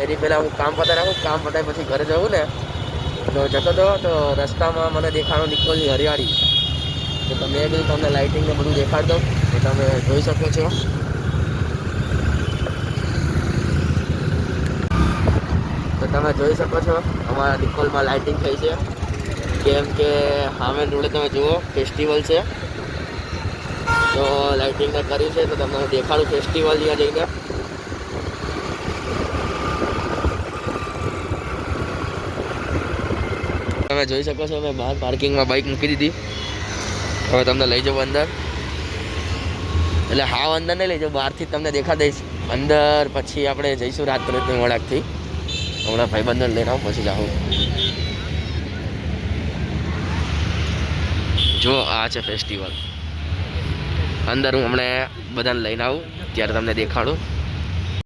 એની પહેલાં હું કામ પતાવી રાખું, કામ પતાવી પછી ઘરે જવું ને તો જતો હતો તો રસ્તામાં મને દેખાણો નિકોલની હરિયાળી, તો તમે બી તમને લાઇટિંગને બધું દેખાડ દો તો તમે જોઈ શકો છો. તો તમે જોઈ શકો છો અમારા નિકોલમાં લાઇટિંગ થઈ છે, કેમ કે સામે જોડે તમે જુઓ ફેસ્ટિવલ છે તો લાઇટિંગને કરી છે. તો તમને દેખાડું ફેસ્ટિવલ ત્યાં જઈને. તમે જોઈ શકો છો મેં બહાર પાર્કિંગમાં બાઇક મૂકી દીધી. હવે તમને લઈ જાઉં અંદર, એટલે હાવ અંદર નહીં લઈ જાઉં, બહારથી જ તમને દેખા દઈશ અંદર. પછી આપણે જઈશું રાજપુરોહિતની વળાકથી. હમણાં ભાઈબંધને લઈને આવું પછી જાઉં. જો આ છે ફેસ્ટિવલ, અંદર હું હમણાં બધાને લઈને આવું ત્યારે તમને દેખાડું.